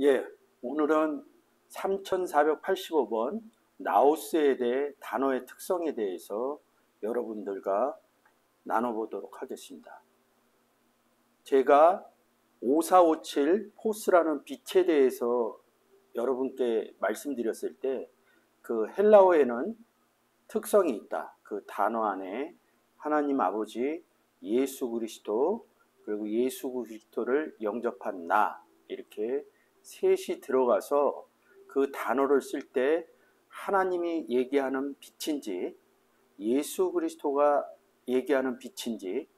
예, 오늘은 3485번 나우스에 대해 단어의 특성에 대해서 여러분들과 나눠보도록 하겠습니다. 제가 5457 포스라는 빛에 대해서 여러분께 말씀드렸을 때 그 헬라어에는 특성이 있다. 그 단어 안에 하나님 아버지, 예수 그리스도, 그리고 예수 그리스도를 영접한 나, 이렇게 셋이 들어가서 그 단어를 쓸 때 하나님이 얘기하는 빛인지 예수 그리스도가 얘기하는 빛인지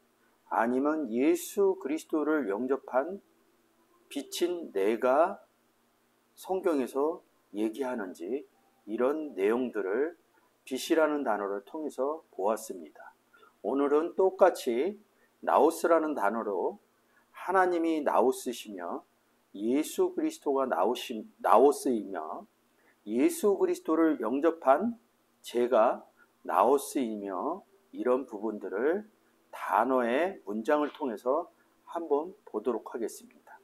아니면 예수 그리스도를 영접한 빛인 내가 성경에서 얘기하는지, 이런 내용들을 빛이라는 단어를 통해서 보았습니다. 오늘은 똑같이 나우스라는 단어로 하나님이 나우스시며 예수 그리스도가 나우스이며 예수 그리스도를 영접한 제가 나우스이며, 이런 부분들을 단어의 문장을 통해서 한번 보도록 하겠습니다.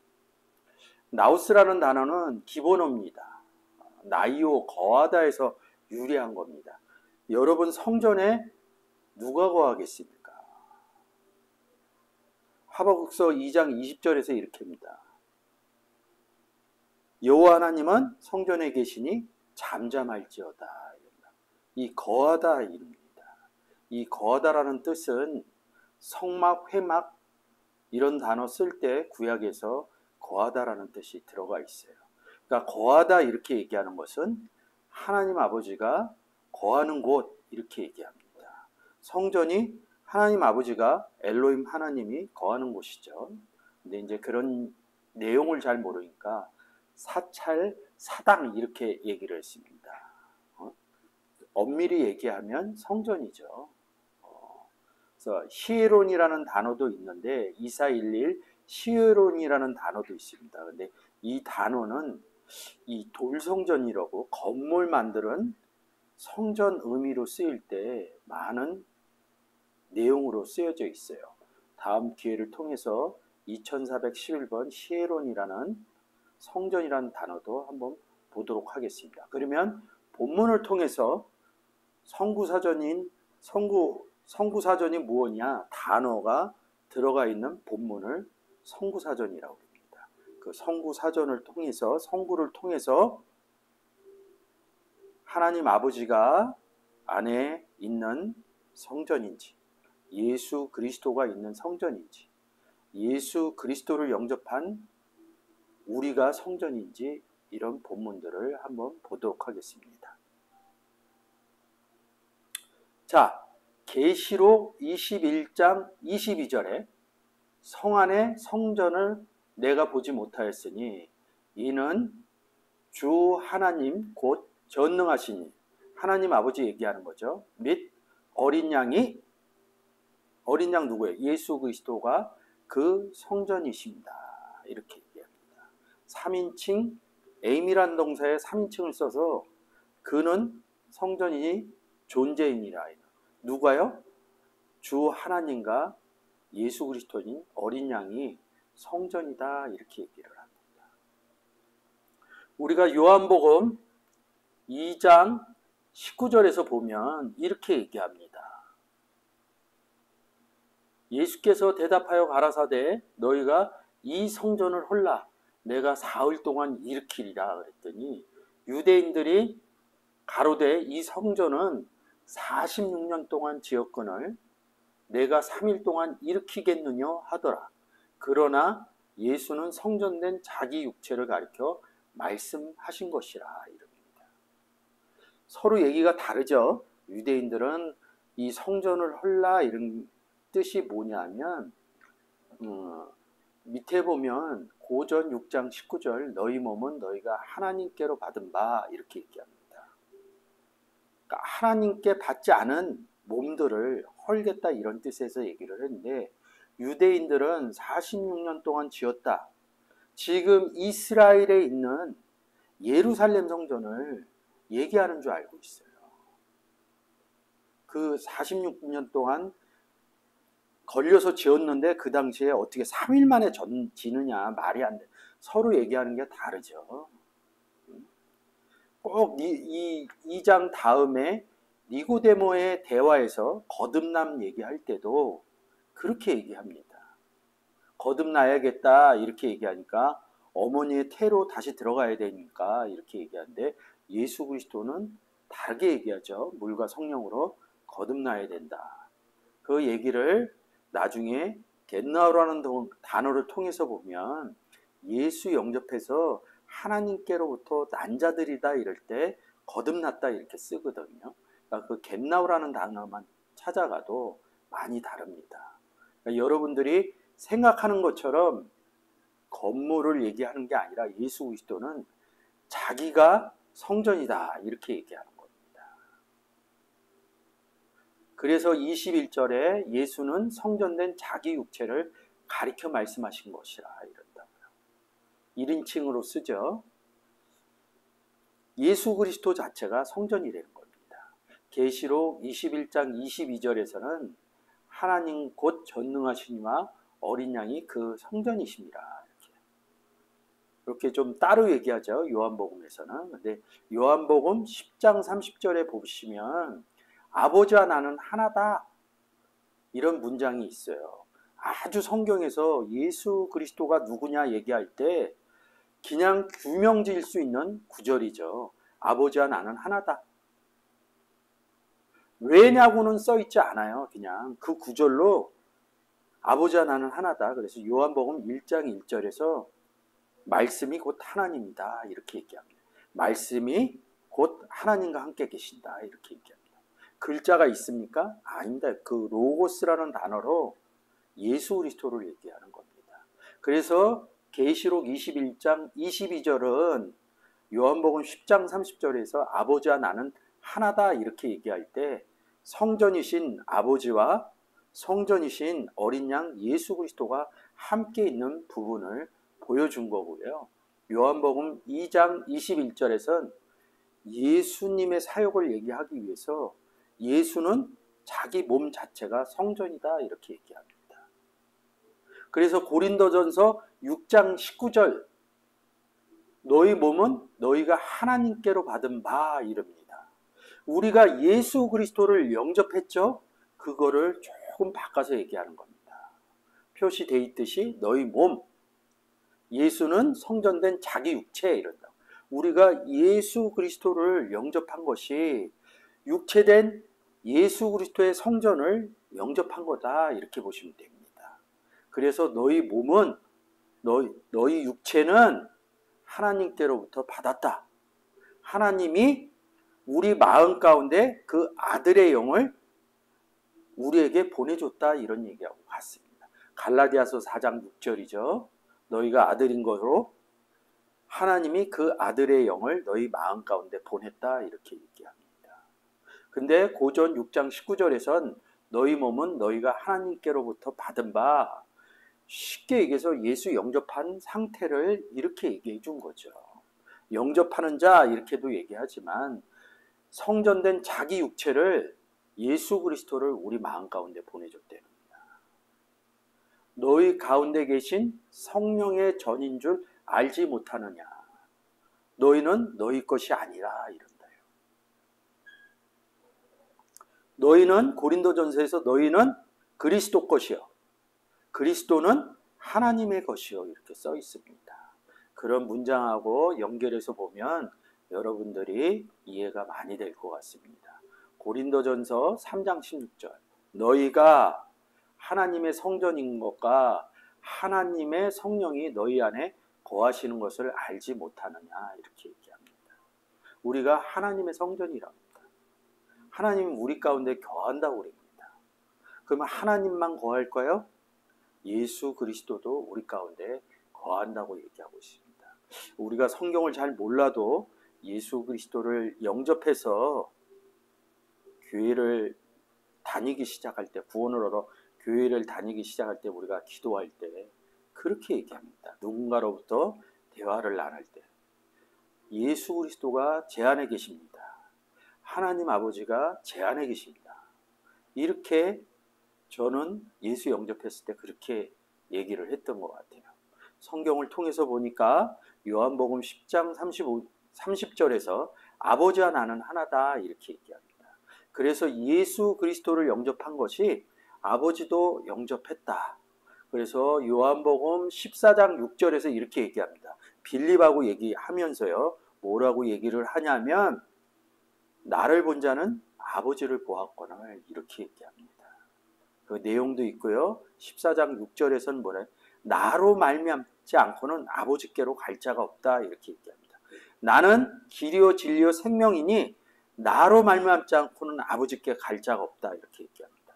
나우스라는 단어는 기본어입니다. 나이오, 거하다에서 유래한 겁니다. 여러분, 성전에 누가 거하겠습니까? 하박국서 2장 20절에서 이렇게입니다. 여호와 하나님은 성전에 계시니 잠잠할지어다. 이 거하다 입니다. 이 거하다라는 뜻은 성막, 회막 이런 단어 쓸 때 구약에서 거하다라는 뜻이 들어가 있어요. 그러니까 거하다 이렇게 얘기하는 것은 하나님 아버지가 거하는 곳, 이렇게 얘기합니다. 성전이 하나님 아버지가 엘로힘 하나님이 거하는 곳이죠. 근데 이제 그런 내용을 잘 모르니까 사찰, 사당 이렇게 얘기를 했습니다. 엄밀히 얘기하면 성전이죠. 그래서 히에론이라는 단어도 있는데 2411 히에론이라는 단어도 있습니다. 근데 이 단어는 이 돌성전이라고 건물 만드는 성전 의미로 쓰일 때 많은 내용으로 쓰여져 있어요. 다음 기회를 통해서 2411번 히에론이라는 성전이라는 단어도 한번 보도록 하겠습니다. 그러면 본문을 통해서 성구사전이 무엇이냐, 단어가 들어가 있는 본문을 성구사전이라고 합니다. 그 성구사전을 통해서, 성구를 통해서 하나님 아버지가 안에 있는 성전인지, 예수 그리스도가 있는 성전인지, 예수 그리스도를 영접한 우리가 성전인지, 이런 본문들을 한번 보도록 하겠습니다. 자, 계시록 21장 22절에 성 안에 성전을 내가 보지 못하였으니 이는 주 하나님 곧 전능하시니, 하나님 아버지 얘기하는 거죠. 및 어린 양이, 어린 양 누구예요? 예수 그리스도가 그 성전이십니다. 이렇게 얘기합니다. 3인칭, 에임이란 동사에 3인칭을 써서 그는 성전이 존재이니라. 누가요? 주 하나님과 예수 그리스도인 어린 양이 성전이다, 이렇게 얘기를 합니다. 우리가 요한복음 2장 19절에서 보면 이렇게 얘기합니다. 예수께서 대답하여 가라사대 너희가 이 성전을 홀라 내가 사흘 동안 일으키리라 그랬더니, 유대인들이 가로되 이 성전은 46년 동안 지었거늘 내가 3일 동안 일으키겠느냐 하더라. 그러나 예수는 성전된 자기 육체를 가리켜 말씀하신 것이라 이럽니다. 서로 얘기가 다르죠. 유대인들은 이 성전을 헐라 이런 뜻이 뭐냐면 밑에 보면 고전 6장 19절 너희 몸은 너희가 하나님께로 받은 바, 이렇게 얘기합니다. 그러니까 하나님께 받지 않은 몸들을 헐겠다, 이런 뜻에서 얘기를 했는데, 유대인들은 46년 동안 지었다. 지금 이스라엘에 있는 예루살렘 성전을 얘기하는 줄 알고 있어요. 그 46년 동안 걸려서 지었는데 그 당시에 어떻게 3일 만에 지느냐, 말이 안 돼. 서로 얘기하는 게 다르죠. 꼭 이 장 다음에 니고데모의 대화에서 거듭남 얘기할 때도 그렇게 얘기합니다. 거듭나야겠다 이렇게 얘기하니까 어머니의 태로 다시 들어가야 되니까 이렇게 얘기하는데 예수 그리스도는 다르게 얘기하죠. 물과 성령으로 거듭나야 된다. 그 얘기를 나중에 겟나우라는 단어를 통해서 보면 예수 영접해서 하나님께로부터 난 자들이다 이럴 때 거듭났다 이렇게 쓰거든요. 그러니까 그 겟나우라는 단어만 찾아가도 많이 다릅니다. 그러니까 여러분들이 생각하는 것처럼 건물을 얘기하는 게 아니라 예수 그리스도는 자기가 성전이다 이렇게 얘기하는 겁니다. 그래서 21절에 예수는 성전된 자기 육체를 가리켜 말씀하신 것이라 이런다고요. 1인칭으로 쓰죠. 예수 그리스도 자체가 성전이라는 겁니다. 계시록 21장 22절에서는 하나님 곧 전능하시니와 어린 양이 그 성전이십니다. 이렇게 좀 따로 얘기하죠. 요한복음에서는. 근데 요한복음 10장 30절에 보시면 아버지와 나는 하나다 이런 문장이 있어요. 아주 성경에서 예수 그리스도가 누구냐 얘기할 때 그냥 규명 지을 수 있는 구절이죠. 아버지와 나는 하나다. 왜냐고는 써있지 않아요. 그냥 그 구절로 아버지와 나는 하나다. 그래서 요한복음 1장 1절에서 말씀이 곧 하나님이다 이렇게 얘기합니다. 말씀이 곧 하나님과 함께 계신다 이렇게 얘기합니다. 글자가 있습니까? 아닙니다. 그 로고스라는 단어로 예수 그리스도를 얘기하는 겁니다. 그래서 계시록 21장 22절은 요한복음 10장 30절에서 아버지와 나는 하나다 이렇게 얘기할 때 성전이신 아버지와 성전이신 어린 양 예수 그리스도가 함께 있는 부분을 보여준 거고요. 요한복음 2장 21절에서는 예수님의 사역을 얘기하기 위해서 예수는 자기 몸 자체가 성전이다 이렇게 얘기합니다. 그래서 고린도전서 6장 19절 너희 몸은 너희가 하나님께로 받은 바 이릅니다. 우리가 예수 그리스도를 영접했죠. 그거를 조금 바꿔서 얘기하는 겁니다. 표시되어 있듯이 너희 몸 예수는 성전된 자기 육체 이런다. 우리가 예수 그리스도를 영접한 것이 육체된 예수 그리스도의 성전을 영접한 거다 이렇게 보시면 됩니다. 그래서 너희 몸은 너희 육체는 하나님께로부터 받았다. 하나님이 우리 마음 가운데 그 아들의 영을 우리에게 보내줬다 이런 얘기하고 같습니다. 갈라디아서 4장 6절이죠. 너희가 아들인 것으로 하나님이 그 아들의 영을 너희 마음 가운데 보냈다 이렇게 얘기합니다. 근데 고전 6장 19절에선 너희 몸은 너희가 하나님께로부터 받은 바 쉽게 얘기해서 예수 영접한 상태를 이렇게 얘기해 준 거죠. 영접하는 자 이렇게도 얘기하지만 성전된 자기 육체를 예수 그리스도를 우리 마음 가운데 보내줬대요. 너희 가운데 계신 성령의 전인 줄 알지 못하느냐. 너희는 너희 것이 아니라 이런다요. 너희는 고린도전서에서 너희는 그리스도 것이요. 그리스도는 하나님의 것이요. 이렇게 써 있습니다. 그런 문장하고 연결해서 보면 여러분들이 이해가 많이 될 것 같습니다. 고린도전서 3장 16절 너희가 하나님의 성전인 것과 하나님의 성령이 너희 안에 거하시는 것을 알지 못하느냐 이렇게 얘기합니다. 우리가 하나님의 성전이랍니다. 하나님은 우리 가운데 거한다고 그럽니다. 그러면 하나님만 거할까요? 예수 그리스도도 우리 가운데 거한다고 얘기하고 있습니다. 우리가 성경을 잘 몰라도 예수 그리스도를 영접해서 교회를 다니기 시작할 때 구원을 얻어 교회를 다니기 시작할 때 우리가 기도할 때 그렇게 얘기합니다. 누군가로부터 대화를 나눌 때 예수 그리스도가 제 안에 계십니다. 하나님 아버지가 제 안에 계십니다. 이렇게 저는 예수 영접했을 때 그렇게 얘기를 했던 것 같아요. 성경을 통해서 보니까 요한복음 10장 30절에서 아버지와 나는 하나다 이렇게 얘기합니다. 그래서 예수 그리스도를 영접한 것이 아버지도 영접했다. 그래서 요한복음 14장 6절에서 이렇게 얘기합니다. 빌립하고 얘기하면서요. 뭐라고 얘기를 하냐면 나를 본 자는 아버지를 보았거나 이렇게 얘기합니다. 그 내용도 있고요. 14장 6절에서는 뭐래? 나로 말미암지 않고는 아버지께로 갈 자가 없다 이렇게 얘기합니다. 나는 길이요 진리요 생명이니 나로 말미암지 않고는 아버지께 갈 자가 없다 이렇게 얘기합니다.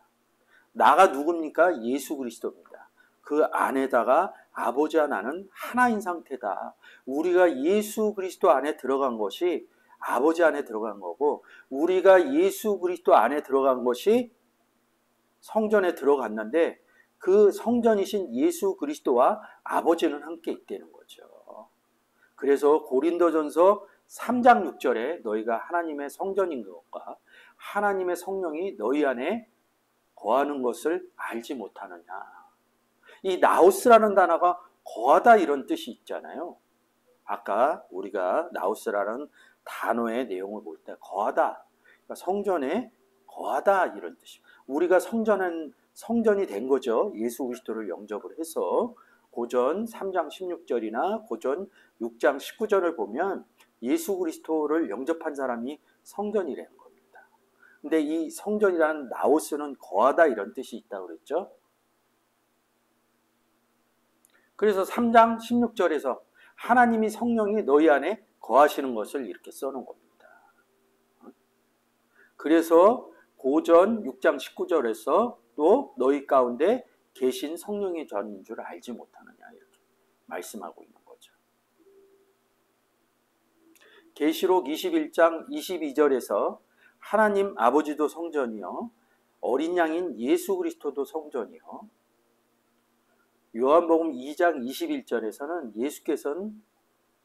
나가 누굽니까? 예수 그리스도입니다. 그 안에다가 아버지와 나는 하나인 상태다. 우리가 예수 그리스도 안에 들어간 것이 아버지 안에 들어간 거고 우리가 예수 그리스도 안에 들어간 것이 성전에 들어갔는데 그 성전이신 예수 그리스도와 아버지는 함께 있다는 거죠. 그래서 고린도전서 3장 6절에 너희가 하나님의 성전인 것과 하나님의 성령이 너희 안에 거하는 것을 알지 못하느냐. 이 나우스라는 단어가 거하다 이런 뜻이 있잖아요. 아까 우리가 나우스라는 단어의 내용을 볼 때 거하다, 그러니까 성전에 거하다 이런 뜻이. 우리가 성전이 된 거죠. 예수 그리스도를 영접을 해서 고전 3장 16절이나 고전 6장 19절을 보면 예수 그리스도를 영접한 사람이 성전이라는 겁니다. 근데 이 성전이라는 나우스는 거하다 이런 뜻이 있다고 그랬죠. 그래서 3장 16절에서 하나님이 성령이 너희 안에 거하시는 것을 이렇게 써놓은 겁니다. 그래서 고전 6장 19절에서 또 너희 가운데 계신 성령의 전인 줄 알지 못하느냐 이렇게 말씀하고 있는 거죠. 계시록 21장 22절에서 하나님 아버지도 성전이요 어린 양인 예수 그리스도도 성전이요 요한복음 2장 21절에서는 예수께서는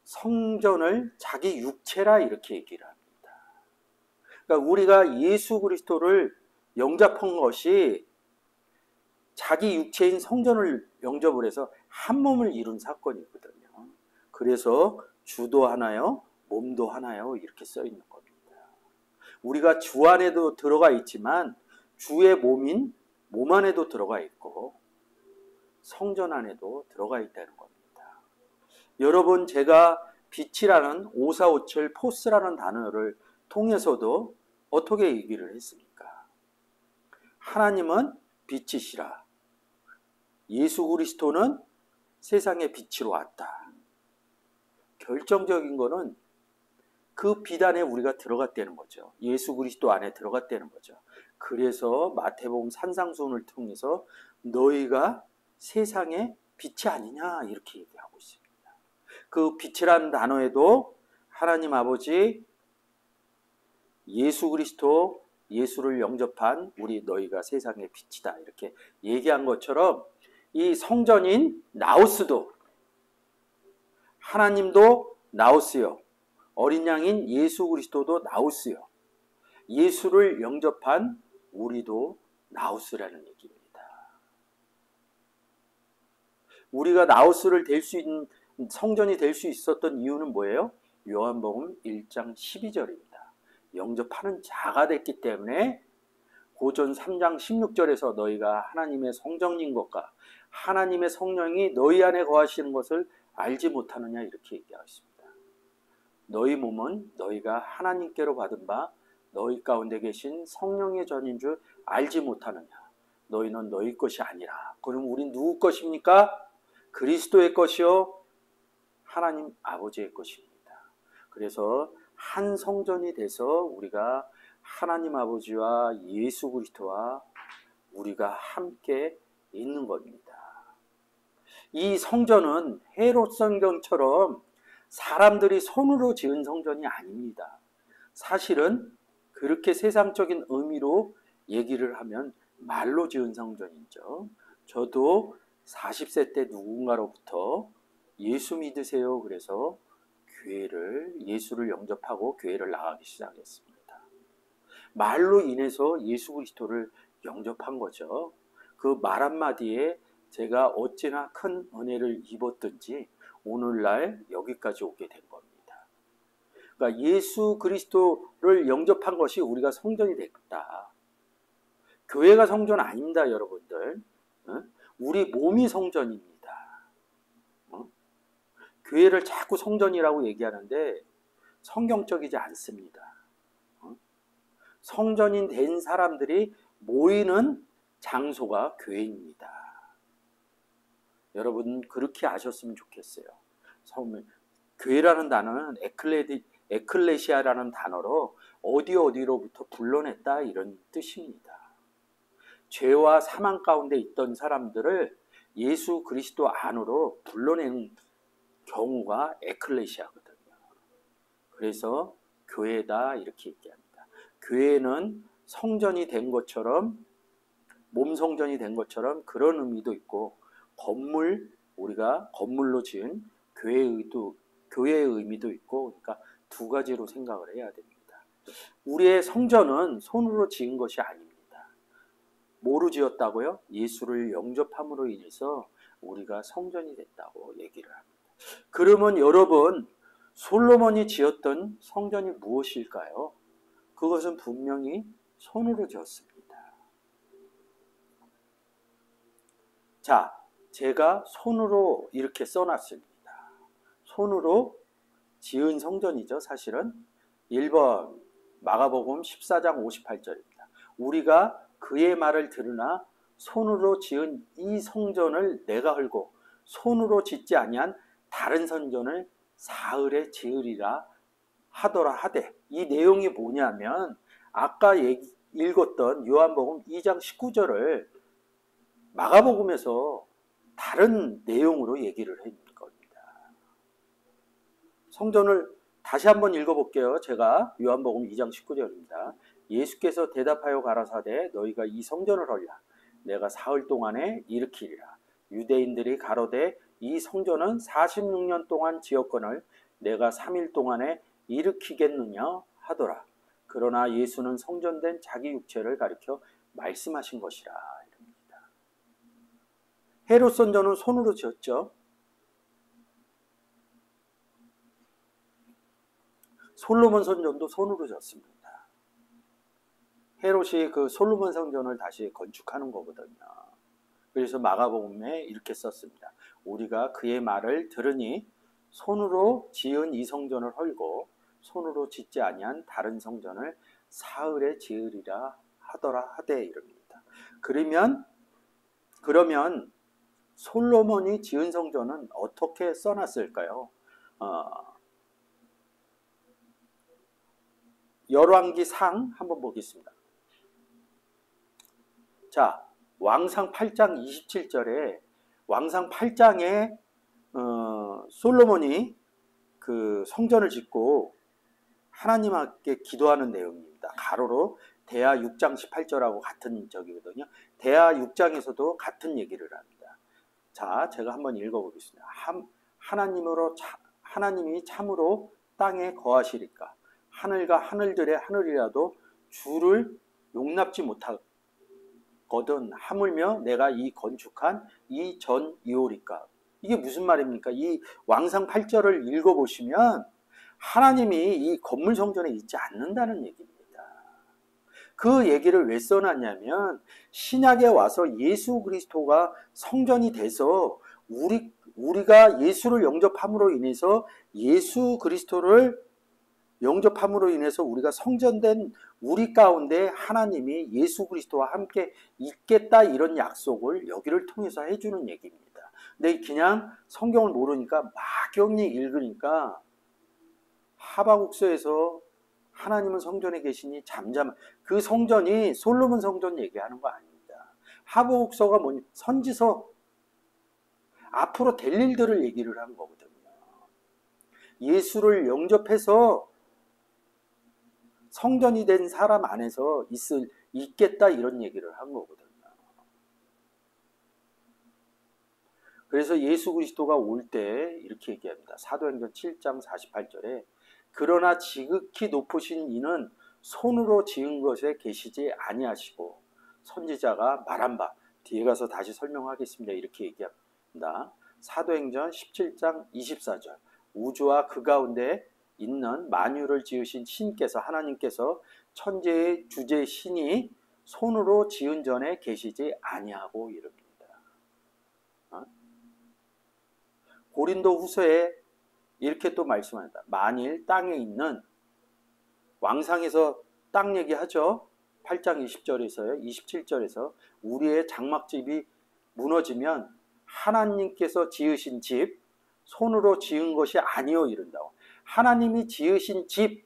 성전을 자기 육체라 이렇게 얘기를 합니다. 그러니까 우리가 예수 그리스도를 영접한 것이 자기 육체인 성전을 영접을 해서 한 몸을 이룬 사건이거든요. 그래서 주도 하나요, 몸도 하나요 이렇게 써 있는 겁니다. 우리가 주 안에도 들어가 있지만 주의 몸인 몸 안에도 들어가 있고 성전 안에도 들어가 있다는 겁니다. 여러분 제가 빛이라는 5457 포스라는 단어를 통해서도 어떻게 얘기를 했습니까? 하나님은 빛이시라. 예수 그리스도는 세상의 빛으로 왔다. 결정적인 거는 그 빛 안에 우리가 들어갔다는 거죠. 예수 그리스도 안에 들어갔다는 거죠. 그래서 마태복음 산상수훈을 통해서 너희가 세상의 빛이 아니냐 이렇게 얘기하고 있습니다. 그 빛이라는 단어에도 하나님 아버지 예수 그리스도 예수를 영접한 우리 너희가 세상의 빛이다 이렇게 얘기한 것처럼 이 성전인 나우스도 하나님도 나우스요 어린 양인 예수 그리스도도 나우스요 예수를 영접한 우리도 나우스라는 얘기입니다. 우리가 나우스를 될 수 있는 성전이 될 수 있었던 이유는 뭐예요? 요한복음 1장 12절입니다. 영접하는 자가 됐기 때문에 고전 3장 16절에서 너희가 하나님의 성전인 것과 하나님의 성령이 너희 안에 거하시는 것을 알지 못하느냐 이렇게 얘기하십니다. 너희 몸은 너희가 하나님께로 받은 바 너희 가운데 계신 성령의 전인 줄 알지 못하느냐. 너희는 너희 것이 아니라. 그럼 우린 누구 것입니까? 그리스도의 것이요 하나님 아버지의 것입니다. 그래서 한 성전이 돼서 우리가 하나님 아버지와 예수 그리스도와 우리가 함께 있는 겁니다. 이 성전은 헤롯 성전처럼 사람들이 손으로 지은 성전이 아닙니다. 사실은 그렇게 세상적인 의미로 얘기를 하면 말로 지은 성전이죠. 저도 40세 때 누군가로부터 예수 믿으세요. 그래서 예수를 영접하고 교회를 나가기 시작했습니다. 말로 인해서 예수 그리스도를 영접한 거죠. 그 말 한마디에 제가 어찌나 큰 은혜를 입었든지 오늘날 여기까지 오게 된 겁니다. 그러니까 예수 그리스도를 영접한 것이 우리가 성전이 됐다. 교회가 성전 아닙니다, 여러분들. 우리 몸이 성전입니다. 교회를 자꾸 성전이라고 얘기하는데 성경적이지 않습니다. 성전인 된 사람들이 모이는 장소가 교회입니다. 여러분 그렇게 아셨으면 좋겠어요. 교회라는 단어는 에클레시아라는 단어로 어디로부터 불러냈다 이런 뜻입니다. 죄와 사망 가운데 있던 사람들을 예수 그리스도 안으로 불러내는 경우가 에클레시아거든요. 그래서 교회다 이렇게 얘기합니다. 교회는 성전이 된 것처럼, 몸 성전이 된 것처럼 그런 의미도 있고, 우리가 건물로 지은 교회의 의미도 있고, 그러니까 두 가지로 생각을 해야 됩니다. 우리의 성전은 손으로 지은 것이 아닙니다. 뭐로 지었다고요? 예수를 영접함으로 인해서 우리가 성전이 됐다고 얘기를 합니다. 그러면 여러분, 솔로몬이 지었던 성전이 무엇일까요? 그것은 분명히 손으로 지었습니다. 자, 제가 손으로 이렇게 써놨습니다. 손으로 지은 성전이죠, 사실은. 1번 마가복음 14장 58절입니다. 우리가 그의 말을 들으나 손으로 지은 이 성전을 내가 헐고 손으로 짓지 아니한 다른 성전을 사흘에 지으리라 하더라 하되, 이 내용이 뭐냐면 아까 읽었던 요한복음 2장 19절을 마가복음에서 다른 내용으로 얘기를 한 겁니다. 성전을 다시 한번 읽어볼게요. 제가 요한복음 2장 19절입니다. 예수께서 대답하여 가라사대 너희가 이 성전을 헐라 내가 사흘 동안에 일으키리라. 유대인들이 가로되 이 성전은 46년 동안 지었거늘 내가 3일 동안에 일으키겠느냐 하더라. 그러나 예수는 성전된 자기 육체를 가리켜 말씀하신 것이라. 이럽니다. 헤롯 성전은 손으로 지었죠. 솔로몬 성전도 손으로 지었습니다. 헤롯이 그 솔로몬 성전을 다시 건축하는 거거든요. 그래서 마가복음에 이렇게 썼습니다. 우리가 그의 말을 들으니 손으로 지은 이 성전을 헐고 손으로 짓지 아니한 다른 성전을 사흘에 지으리라 하더라 하되 이럽니다. 그러면 솔로몬이 지은 성전은 어떻게 써놨을까요? 열왕기상 한번 보겠습니다. 자, 왕상 8장 27절에 왕상 8장에 솔로몬이 그 성전을 짓고 하나님께 기도하는 내용입니다. 가로로 대하 6장 18절하고 같은 적이거든요. 대하 6장에서도 같은 얘기를 합니다. 자, 제가 한번 읽어보겠습니다. 하나님이 참으로 땅에 거하시리까 하늘과 하늘들의 하늘이라도 주를 용납지 못하거든 하물며 내가 이 건축한 이 전 이오리까. 이게 무슨 말입니까? 이 왕상 8절을 읽어보시면 하나님이 이 건물 성전에 있지 않는다는 얘기입니다. 그 얘기를 왜 써놨냐면 신약에 와서 예수 그리스도가 성전이 돼서 우리가 예수를 영접함으로 인해서 예수 그리스도를 영접함으로 인해서 우리가 성전된 우리 가운데 하나님이 예수 그리스도와 함께 있겠다 이런 약속을 여기를 통해서 해주는 얘기입니다. 근데 그냥 성경을 모르니까 막연히 읽으니까 하박국서에서 하나님은 성전에 계시니 그 성전이 솔로몬 성전 얘기하는 거 아닙니다. 하박국서가 뭐냐? 선지서 앞으로 될 일들을 얘기를 한 거거든요. 예수를 영접해서 성전이 된 사람 안에서 있겠다 이런 얘기를 한 거거든요. 그래서 예수 그리스도가 올 때 이렇게 얘기합니다. 사도행전 7장 48절에 그러나 지극히 높으신 이는 손으로 지은 것에 계시지 아니하시고 선지자가 말한 바 뒤에 가서 다시 설명하겠습니다. 이렇게 얘기합니다. 사도행전 17장 24절. 우주와 그 가운데 있는 만유를 지으신 신께서, 하나님께서 천지의 주제 신이 손으로 지은 전에 계시지 아니하고 이릅니다. 고린도 후서에 이렇게 또 말씀합니다. 만일 땅에 있는, 왕상에서 땅 얘기하죠. 8장 20절에서요, 27절에서 우리의 장막집이 무너지면 하나님께서 지으신 집, 손으로 지은 것이 아니요 이른다고. 하나님이 지으신 집,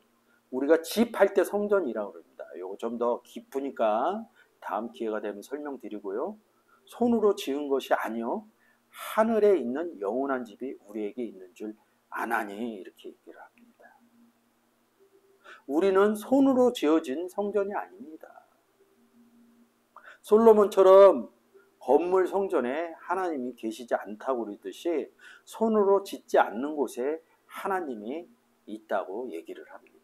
우리가 집 할 때 성전이라고 그럽니다. 이거 좀 더 깊으니까 다음 기회가 되면 설명드리고요. 손으로 지은 것이 아니요 하늘에 있는 영원한 집이 우리에게 있는 줄 아나니 이렇게 얘기를 합니다. 우리는 손으로 지어진 성전이 아닙니다. 솔로몬처럼 건물 성전에 하나님이 계시지 않다고 그러듯이 손으로 짓지 않는 곳에 하나님이 있다고 얘기를 합니다.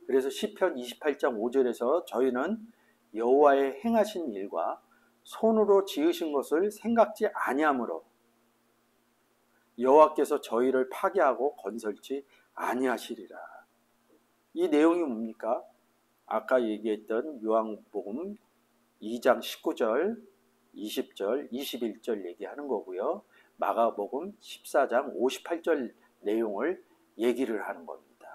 그래서 시편 28장 5절에서 저희는 여호와의 행하신 일과 손으로 지으신 것을 생각지 아니하므로 여호와께서 저희를 파괴하고 건설치 아니하시리라. 이 내용이 뭡니까? 아까 얘기했던 요한복음 2장 19절, 20절, 21절 얘기하는 거고요. 마가복음 14장 58절 내용을 얘기를 하는 겁니다.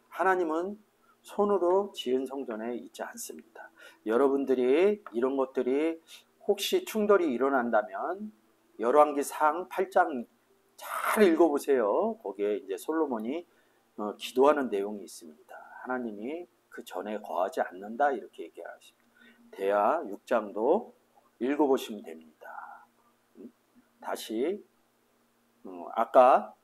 하나님은 손으로 지은 성전에 있지 않습니다. 여러분들이 이런 것들이 혹시 충돌이 일어난다면 열왕기상 8장 잘 읽어보세요. 거기에 이제 솔로몬이 기도하는 내용이 있습니다. 하나님이 그 전에 거하지 않는다 이렇게 얘기하십니다. 대하 6장도 읽어보시면 됩니다. 다시 아까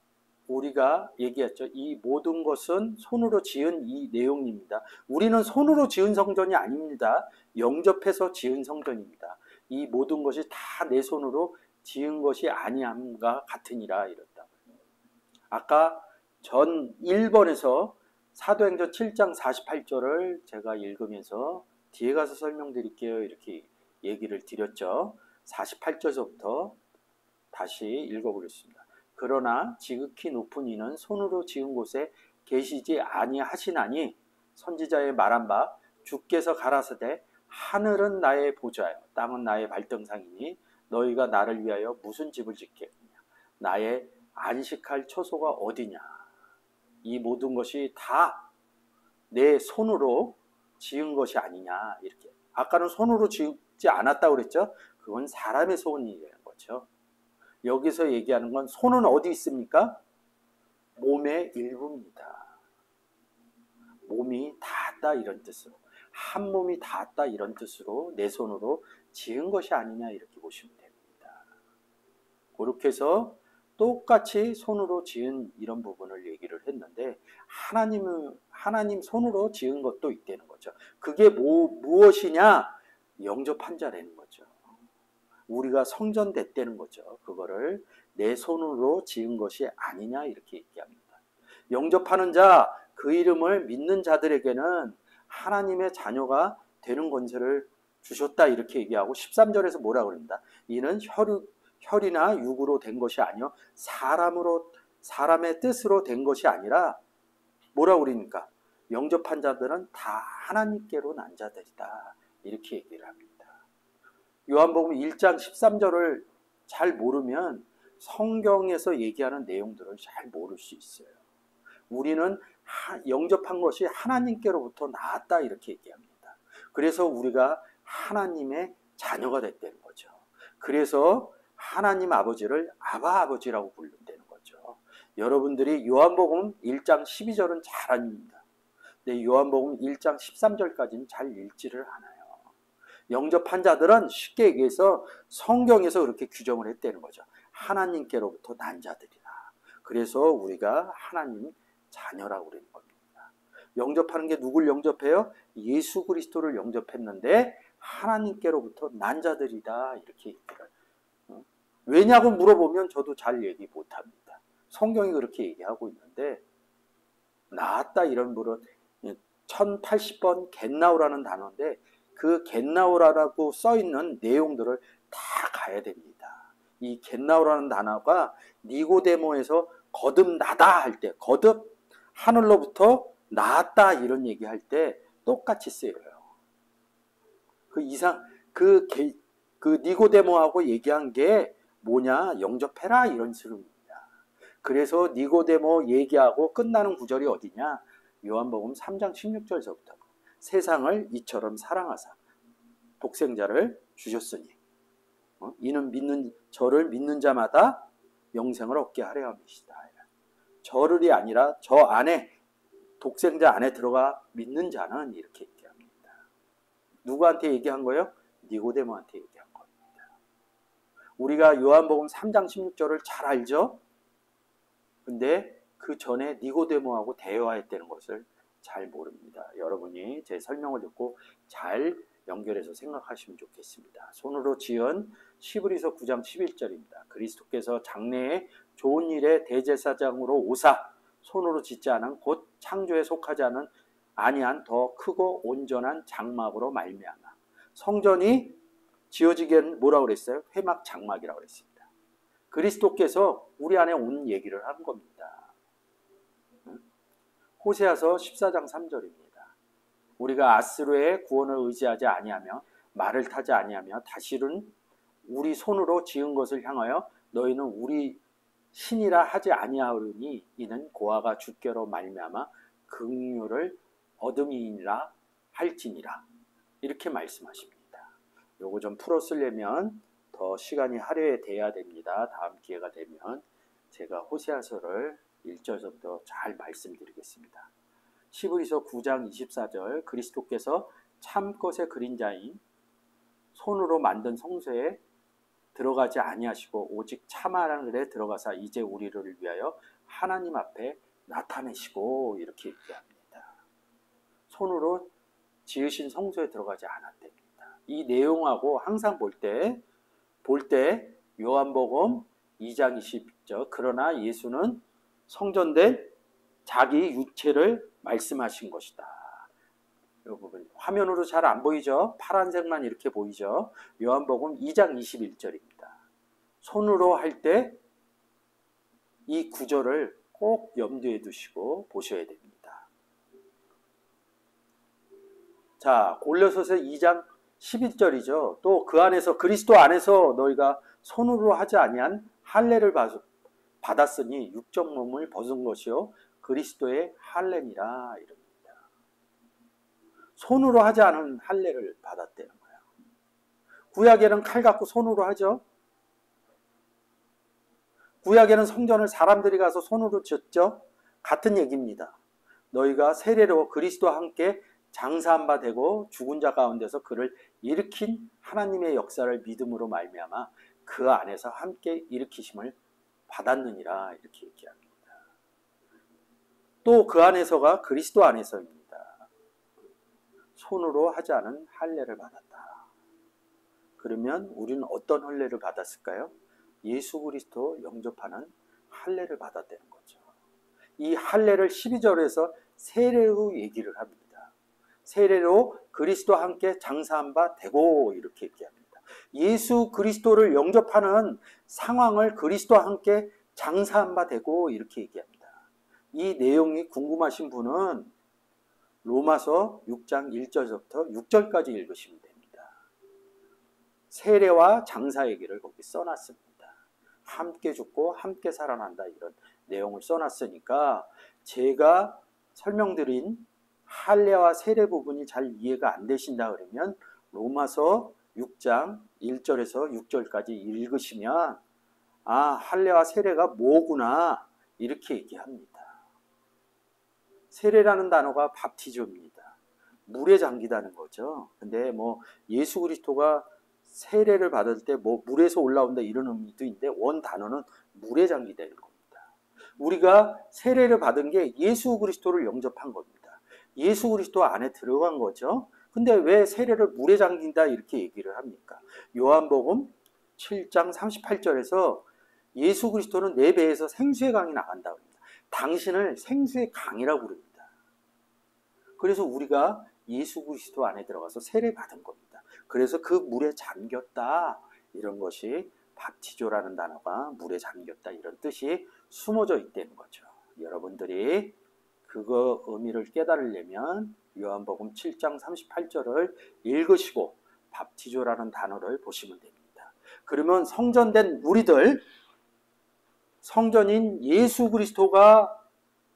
우리가 얘기했죠. 이 모든 것은 손으로 지은 이 내용입니다. 우리는 손으로 지은 성전이 아닙니다. 영접해서 지은 성전입니다. 이 모든 것이 다 내 손으로 지은 것이 아니함과 같으니라 이랬다. 아까 전 1번에서 사도행전 7장 48절을 제가 읽으면서 뒤에 가서 설명드릴게요. 이렇게 얘기를 드렸죠. 48절서부터 다시 읽어보겠습니다. 그러나 지극히 높은 이는 손으로 지은 곳에 계시지 아니하시나니 선지자의 말한 바 주께서 가라사대 하늘은 나의 보좌요 땅은 나의 발등상이니 너희가 나를 위하여 무슨 집을 짓겠느냐 나의 안식할 처소가 어디냐. 이 모든 것이 다 내 손으로 지은 것이 아니냐 이렇게. 아까는 손으로 지지 않았다고 그랬죠. 그건 사람의 손이라는 거죠. 여기서 얘기하는 건 손은 어디 있습니까? 몸의 일부입니다. 몸이 닿았다 이런 뜻으로, 한 몸이 닿았다 이런 뜻으로 내 손으로 지은 것이 아니냐 이렇게 보시면 됩니다. 그렇게 해서 똑같이 손으로 지은 이런 부분을 얘기를 했는데 하나님 손으로 지은 것도 있다는 거죠. 그게 무엇이냐? 영접한 자라는 거죠. 우리가 성전됐다는 거죠. 그거를 내 손으로 지은 것이 아니냐 이렇게 얘기합니다. 영접하는 자, 그 이름을 믿는 자들에게는 하나님의 자녀가 되는 권세를 주셨다 이렇게 얘기하고 13절에서 뭐라고 그럽니다. 이는 혈이나 육으로 된 것이 아니요 사람의 뜻으로 된 것이 아니라 뭐라고 그러니까 영접한 자들은 다 하나님께로 난 자들이다 이렇게 얘기를 합니다. 요한복음 1장 13절을 잘 모르면 성경에서 얘기하는 내용들을 잘 모를 수 있어요. 우리는 영접한 것이 하나님께로부터 나왔다 이렇게 얘기합니다. 그래서 우리가 하나님의 자녀가 됐다는 거죠. 그래서 하나님 아버지를 아바 아버지라고 부른다는 거죠. 여러분들이 요한복음 1장 12절은 잘 압니다. 근데 요한복음 1장 13절까지는 잘 읽지를 않아요. 영접한 자들은 쉽게 얘기해서 성경에서 그렇게 규정을 했다는 거죠. 하나님께로부터 난 자들이라. 그래서 우리가 하나님 자녀라고 그러는 겁니다. 영접하는 게 누굴 영접해요? 예수 그리스도를 영접했는데 하나님께로부터 난 자들이다 이렇게 얘기를. 왜냐고 물어보면 저도 잘 얘기 못합니다. 성경이 그렇게 얘기하고 있는데 나았다 이런 물은 1080번 겟나우라는 단어인데 그 겟나오라고 써 있는 내용들을 다 가야 됩니다. 이 겟나오라는 단어가 니고데모에서 거듭나다 할 때, 거듭 하늘로부터 나았다 이런 얘기할 때 똑같이 쓰여요. 그 니고데모하고 얘기한 게 뭐냐? 영접해라 이런 식입니다. 그래서 니고데모 얘기하고 끝나는 구절이 어디냐? 요한복음 3장 16절서부터 세상을 이처럼 사랑하사 독생자를 주셨으니 이는 저를 믿는 자마다 영생을 얻게 하려 함이시다. 저를이 아니라 저 안에 독생자 안에 들어가 믿는 자는 이렇게 얘기합니다. 누구한테 얘기한 거예요? 니고데모한테 얘기한 겁니다. 우리가 요한복음 3장 16절을 잘 알죠? 근데 그 전에 니고데모하고 대화했다는 것을 잘 모릅니다. 여러분이 제 설명을 듣고 잘 연결해서 생각하시면 좋겠습니다. 손으로 지은 시브리서 9장 11절입니다. 그리스도께서 장래에 좋은 일의 대제사장으로 오사 손으로 짓지 않은 곧 창조에 속하지 않은 아니한 더 크고 온전한 장막으로 말미암아 성전이 지어지기엔 뭐라고 그랬어요? 회막 장막이라고 그랬습니다. 그리스도께서 우리 안에 온 얘기를 한 겁니다. 호세아서 14장 3절입니다. 우리가 아스루의 구원을 의지하지 아니하며 말을 타지 아니하며 다시는 우리 손으로 지은 것을 향하여 너희는 우리 신이라 하지 아니하오니 이는 고아가 주께로 말미암아 긍휼을 얻음이니라 할지니라 이렇게 말씀하십니다. 요거 좀 풀어 쓰려면 더 시간이 할애돼야 됩니다. 다음 기회가 되면 제가 호세아서를 1절부터 잘 말씀드리겠습니다. 시브리서 9장 24절 그리스도께서 참것의 그림자인 손으로 만든 성소에 들어가지 아니하시고 오직 참하늘에 들어가사 이제 우리를 위하여 하나님 앞에 나타내시고 이렇게 얘기합니다. 손으로 지으신 성소에 들어가지 않았답니다. 이 내용하고 항상 볼 때 요한복음 2장 20절 그러나 예수는 성전된 자기 육체를 말씀하신 것이다. 이 부분 화면으로 잘 안 보이죠? 파란색만 이렇게 보이죠? 요한복음 2장 21절입니다. 손으로 할 때 이 구절을 꼭 염두에 두시고 보셔야 됩니다. 자, 골로새서 2장 11절이죠. 또 그 안에서 그리스도 안에서 너희가 손으로 하지 아니한 할례를 받았으니 육적 몸을 벗은 것이요 그리스도의 할례니라 이럽니다. 손으로 하지 않은 할례를 받았다는 거예요. 구약에는 칼 갖고 손으로 하죠. 구약에는 성전을 사람들이 가서 손으로 짓죠. 같은 얘기입니다. 너희가 세례로 그리스도와 함께 장사한 바 되고 죽은 자 가운데서 그를 일으킨 하나님의 역사를 믿음으로 말미암아 그 안에서 함께 일으키심을 받았느니라 이렇게 얘기합니다. 또 그 안에서가 그리스도 안에서입니다. 손으로 하지 않은 할례를 받았다. 그러면 우리는 어떤 할례를 받았을까요? 예수 그리스도 영접하는 할례를 받았다는 거죠. 이 할례를 12절에서 세례로 얘기를 합니다. 세례로 그리스도와 함께 장사한 바 되고 이렇게 얘기합니다. 예수 그리스도를 영접하는 상황을 그리스도와 함께 장사한 바 되고 이렇게 얘기합니다. 이 내용이 궁금하신 분은 로마서 6장 1절부터 6절까지 읽으시면 됩니다. 세례와 장사 얘기를 거기 써놨습니다. 함께 죽고 함께 살아난다 이런 내용을 써놨으니까 제가 설명드린 할례와 세례 부분이 잘 이해가 안 되신다 그러면 로마서 6장 1절에서 6절까지 읽으시면 아, 할례와 세례가 뭐구나 이렇게 얘기합니다. 세례라는 단어가 밥티즘입니다. 물에 잠기다는 거죠. 근데 뭐 예수 그리스도가 세례를 받을 때 뭐 물에서 올라온다 이런 의미도 있는데 원 단어는 물에 잠기다는 겁니다. 우리가 세례를 받은 게 예수 그리스도를 영접한 겁니다. 예수 그리스도 안에 들어간 거죠. 근데 왜 세례를 물에 잠긴다 이렇게 얘기를 합니까? 요한복음 7장 38절에서 예수 그리스도는 내 배에서 생수의 강이 나간다고 합니다. 당신을 생수의 강이라고 부릅니다. 그래서 우리가 예수 그리스도 안에 들어가서 세례 받은 겁니다. 그래서 그 물에 잠겼다 이런 것이 밥티조라는 단어가 물에 잠겼다 이런 뜻이 숨어져 있다는 거죠. 여러분들이 그거 의미를 깨달으려면 요한복음 7장 38절을 읽으시고 밥티조라는 단어를 보시면 됩니다. 그러면 성전된 우리들, 성전인 예수 그리스도가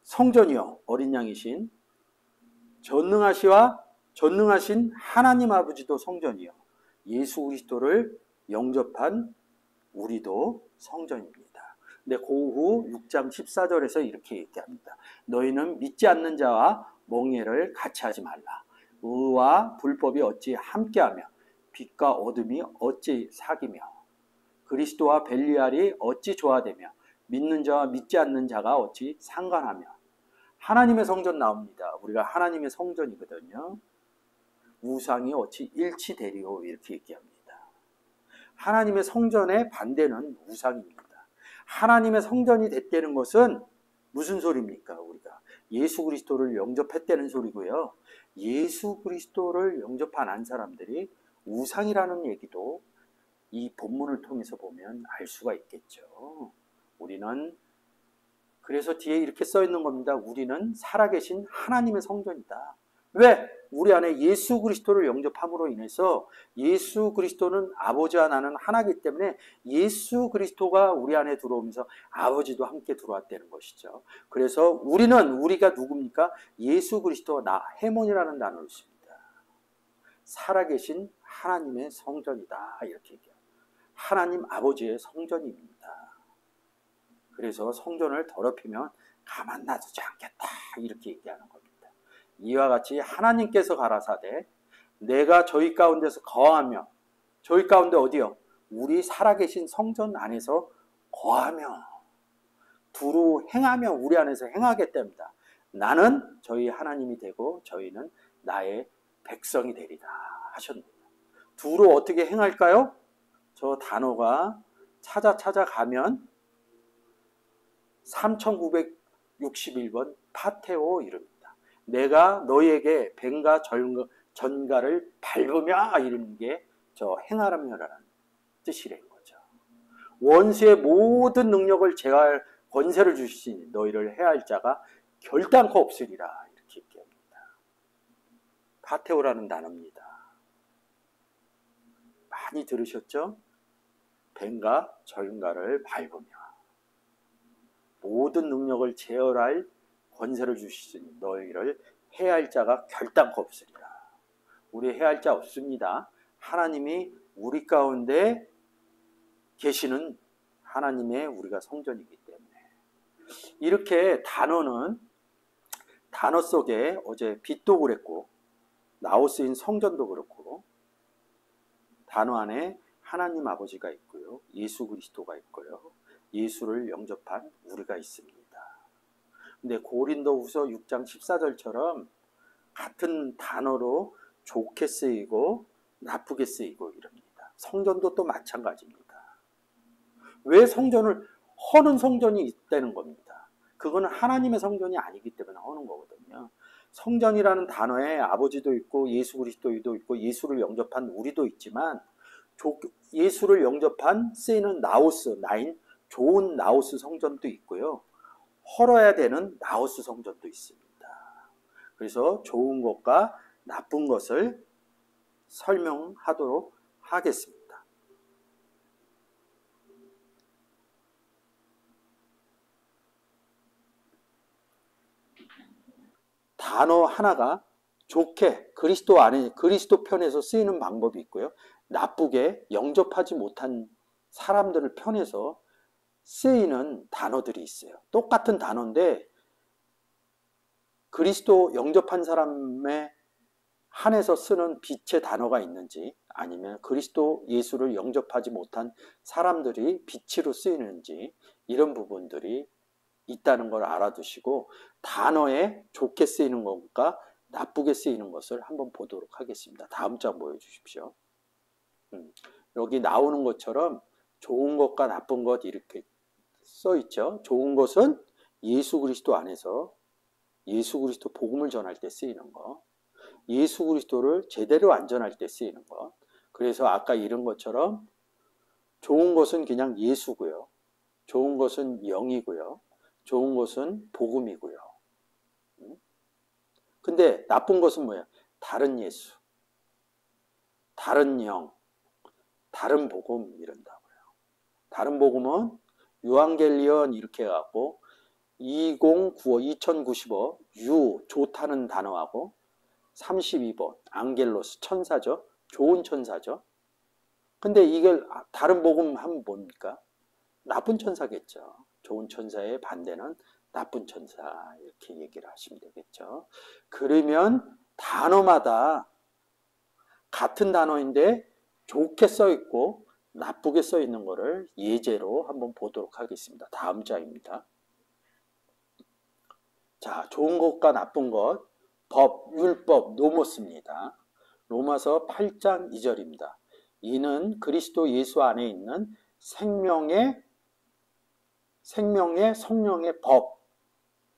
성전이요 어린 양이신 전능하신 하나님 아버지도 성전이요 예수 그리스도를 영접한 우리도 성전입니다. 근데 그 후 6장 14절에서 이렇게 얘기합니다. 너희는 믿지 않는 자와 멍에를 같이 하지 말라. 의와 불법이 어찌 함께하며 빛과 어둠이 어찌 사귀며 그리스도와 벨리알이 어찌 조화되며 믿는 자와 믿지 않는 자가 어찌 상관하며. 하나님의 성전 나옵니다. 우리가 하나님의 성전이거든요. 우상이 어찌 일치되리오 이렇게 얘기합니다. 하나님의 성전의 반대는 우상입니다. 하나님의 성전이 됐다는 것은 무슨 소리입니까? 우리가 예수 그리스도를 영접했다는 소리고요. 예수 그리스도를 영접 안 한 사람들이 우상이라는 얘기도 이 본문을 통해서 보면 알 수가 있겠죠. 우리는 그래서 뒤에 이렇게 써 있는 겁니다. 우리는 살아계신 하나님의 성전이다. 왜? 우리 안에 예수 그리스도를 영접함으로 인해서 예수 그리스도는 아버지와 나는 하나이기 때문에 예수 그리스도가 우리 안에 들어오면서 아버지도 함께 들어왔다는 것이죠. 그래서 우리가 누굽니까? 예수 그리스도와 나, 해몬이라는 단어를 씁니다. 살아계신 하나님의 성전이다 이렇게 얘기해요. 하나님 아버지의 성전입니다. 그래서 성전을 더럽히면 가만 놔두지 않겠다 이렇게 얘기하는 겁니다. 이와 같이 하나님께서 가라사대 내가 저희 가운데서 거하며, 저희 가운데 어디요? 우리 살아계신 성전 안에서 거하며 두루 행하며 우리 안에서 행하겠답니다. 나는 저희 하나님이 되고 저희는 나의 백성이 되리라 하셨습니다. 두루 어떻게 행할까요? 저 단어가 찾아가면 3961번 파테오 이릅니다. 내가 너희에게 뱀과 전갈을 밟으며 이런 게 저 행하라며라는 뜻이라는 거죠. 원수의 모든 능력을 제할 권세를 주시니 너희를 해할 자가 결단코 없으리라 이렇게 얘기합니다. 파테오라는 단어입니다. 많이 들으셨죠? 뱀과 전갈을 밟으며 모든 능력을 제어할 권세를 주시니 너희를 해할 자가 결단코 없으리라. 우리 해할 자 없습니다. 하나님이 우리 가운데 계시는 하나님의 우리가 성전이기 때문에. 이렇게 단어 속에 어제 빛도 그랬고 나우스인 성전도 그렇고 단어 안에 하나님 아버지가 있고요. 예수 그리스도가 있고요. 예수를 영접한 우리가 있습니다. 근데 고린도후서 6장 14절처럼 같은 단어로 좋게 쓰이고 나쁘게 쓰이고 이럽니다. 성전도 또 마찬가지입니다. 왜 성전을 허는 성전이 있다는 겁니다. 그거는 하나님의 성전이 아니기 때문에 허는 거거든요. 성전이라는 단어에 아버지도 있고 예수 그리스도도 있고 예수를 영접한 우리도 있지만 예수를 영접한 쓰이는 나우스, 좋은 나우스 성전도 있고요. 헐어야 되는 나우스 성전도 있습니다. 그래서 좋은 것과 나쁜 것을 설명하도록 하겠습니다. 단어 하나가 좋게 그리스도 안에 그리스도 편에서 쓰이는 방법이 있고요. 나쁘게 영접하지 못한 사람들을 편에서 쓰이는 단어들이 있어요. 똑같은 단어인데 그리스도 영접한 사람에 한해서 쓰는 빛의 단어가 있는지 아니면 그리스도 예수를 영접하지 못한 사람들이 빛으로 쓰이는지 이런 부분들이 있다는 걸 알아두시고 단어에 좋게 쓰이는 것과 나쁘게 쓰이는 것을 한번 보도록 하겠습니다. 다음 장 보여주십시오. 여기 나오는 것처럼 좋은 것과 나쁜 것 이렇게 써 있죠. 좋은 것은 예수 그리스도 안에서 예수 그리스도 복음을 전할 때 쓰이는 거. 예수 그리스도를 제대로 안전할 때 쓰이는 것. 그래서 아까 이런 것처럼 좋은 것은 그냥 예수고요. 좋은 것은 영이고요. 좋은 것은 복음이고요. 근데 나쁜 것은 뭐예요? 다른 예수, 다른 영, 다른 복음 이런다고요. 다른 복음은 유앙겔리온 이렇게 해갖고 2095 유 좋다는 단어하고 32번 앙겔로스 천사죠. 좋은 천사죠. 근데 이걸 다른 복음 하면 뭡니까? 나쁜 천사겠죠. 좋은 천사의 반대는 나쁜 천사 이렇게 얘기를 하시면 되겠죠. 그러면 단어마다 같은 단어인데 좋게 써 있고 나쁘게 써 있는 거를 예제로 한번 보도록 하겠습니다. 다음 장입니다. 자, 좋은 것과 나쁜 것, 법, 율법, 노모스입니다. 로마서 8장 2절입니다. 이는 그리스도 예수 안에 있는 생명의 성령의 법,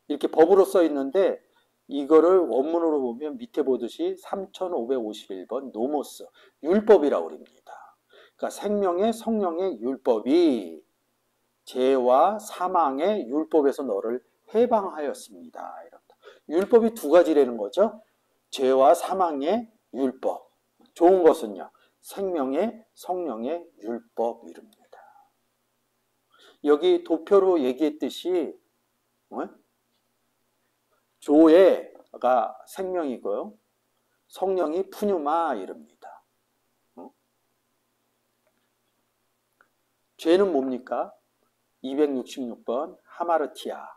이렇게 법으로 써 있는데 이거를 원문으로 보면 밑에 보듯이 3551번 노모스, 율법이라고 그럽니다. 그러니까 생명의 성령의 율법이 죄와 사망의 율법에서 너를 해방하였습니다. 이렇다. 율법이 두 가지라는 거죠. 죄와 사망의 율법. 좋은 것은요. 생명의 성령의 율법 이릅니다. 여기 도표로 얘기했듯이 조에가 생명이고요. 성령이 푸뉴마 이릅니다. 죄는 뭡니까? 266번 하마르티아.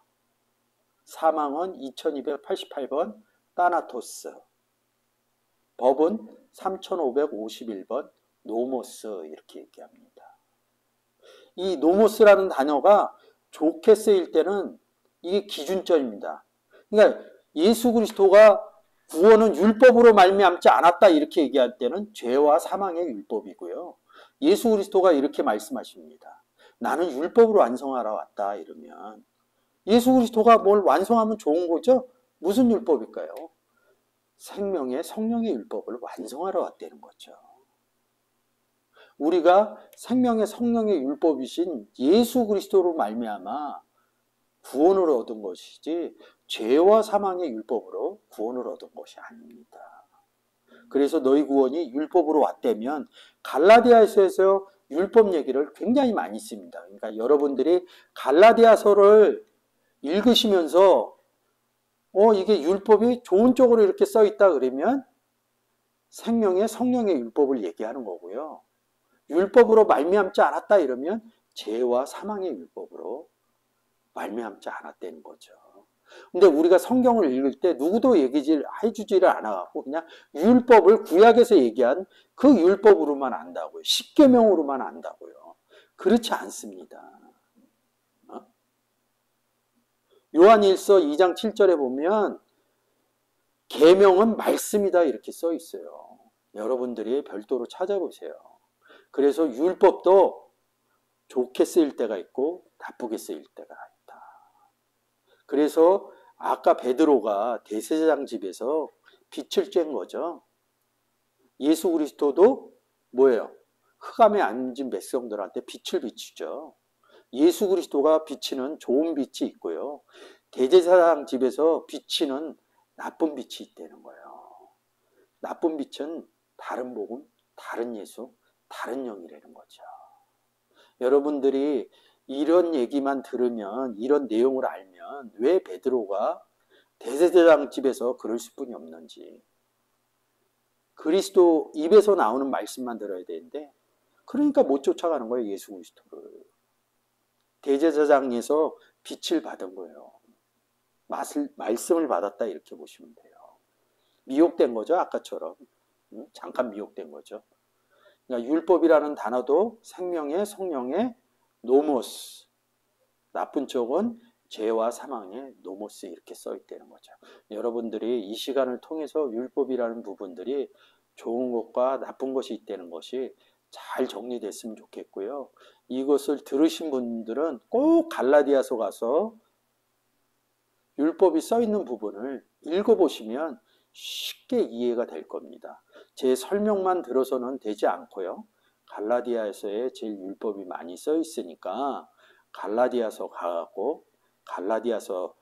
사망은 2288번 따나토스. 법은 3551번 노모스 이렇게 얘기합니다. 이 노모스라는 단어가 좋게 쓰일 때는 이게 기준점입니다. 그러니까 예수 그리스도가 구원은 율법으로 말미암지 않았다 이렇게 얘기할 때는 죄와 사망의 율법이고요. 예수 그리스도가 이렇게 말씀하십니다. 나는 율법으로 완성하러 왔다 이러면 예수 그리스도가 뭘 완성하면 좋은 거죠? 무슨 율법일까요? 생명의 성령의 율법을 완성하러 왔다는 거죠. 우리가 생명의 성령의 율법이신 예수 그리스도로 말미암아 구원을 얻은 것이지 죄와 사망의 율법으로 구원을 얻은 것이 아닙니다. 그래서 너희 구원이 율법으로 왔다면 갈라디아서에서 율법 얘기를 굉장히 많이 씁니다. 그러니까 여러분들이 갈라디아서를 읽으시면서 이게 율법이 좋은 쪽으로 이렇게 써 있다 그러면 생명의 성령의 율법을 얘기하는 거고요. 율법으로 말미암지 않았다 이러면 죄와 사망의 율법으로 말미암지 않았다는 거죠. 근데 우리가 성경을 읽을 때 누구도 해주지를 않아갖고 그냥 율법을 구약에서 얘기한 그 율법으로만 안다고요. 십계명으로만 안다고요. 그렇지 않습니다. 요한일서 2장 7절에 보면 계명은 말씀이다 이렇게 써 있어요. 여러분들이 별도로 찾아보세요. 그래서 율법도 좋게 쓰일 때가 있고 나쁘게 쓰일 때가 있다. 그래서 아까 베드로가 대제사장 집에서 빛을 쬐은 거죠. 예수 그리스도도 뭐예요? 흑암에 앉은 백성들한테 빛을 비추죠. 예수 그리스도가 비치는 좋은 빛이 있고요. 대제사장 집에서 비치는 나쁜 빛이 있다는 거예요. 나쁜 빛은 다른 복음, 다른 예수, 다른 영이라는 거죠. 여러분들이 이런 얘기만 들으면, 이런 내용을 알면 왜 베드로가 대제사장 집에서 그럴 수뿐이 없는지, 그리스도 입에서 나오는 말씀만 들어야 되는데 그러니까 못 쫓아가는 거예요. 예수 그리스도를. 대제사장에서 빛을 받은 거예요. 말씀을 받았다 이렇게 보시면 돼요. 미혹된 거죠. 아까처럼. 잠깐 미혹된 거죠. 그러니까 율법이라는 단어도 생명의 성령의 노모스, 나쁜 쪽은 죄와 사망의 노모스 이렇게 써 있다는 거죠. 여러분들이 이 시간을 통해서 율법이라는 부분들이 좋은 것과 나쁜 것이 있다는 것이 잘 정리됐으면 좋겠고요. 이것을 들으신 분들은 꼭 갈라디아서 가서 율법이 써 있는 부분을 읽어보시면 쉽게 이해가 될 겁니다. 제 설명만 들어서는 되지 않고요. 갈라디아서에 제일 율법이 많이 써 있으니까 갈라디아서 가고 갈라디아서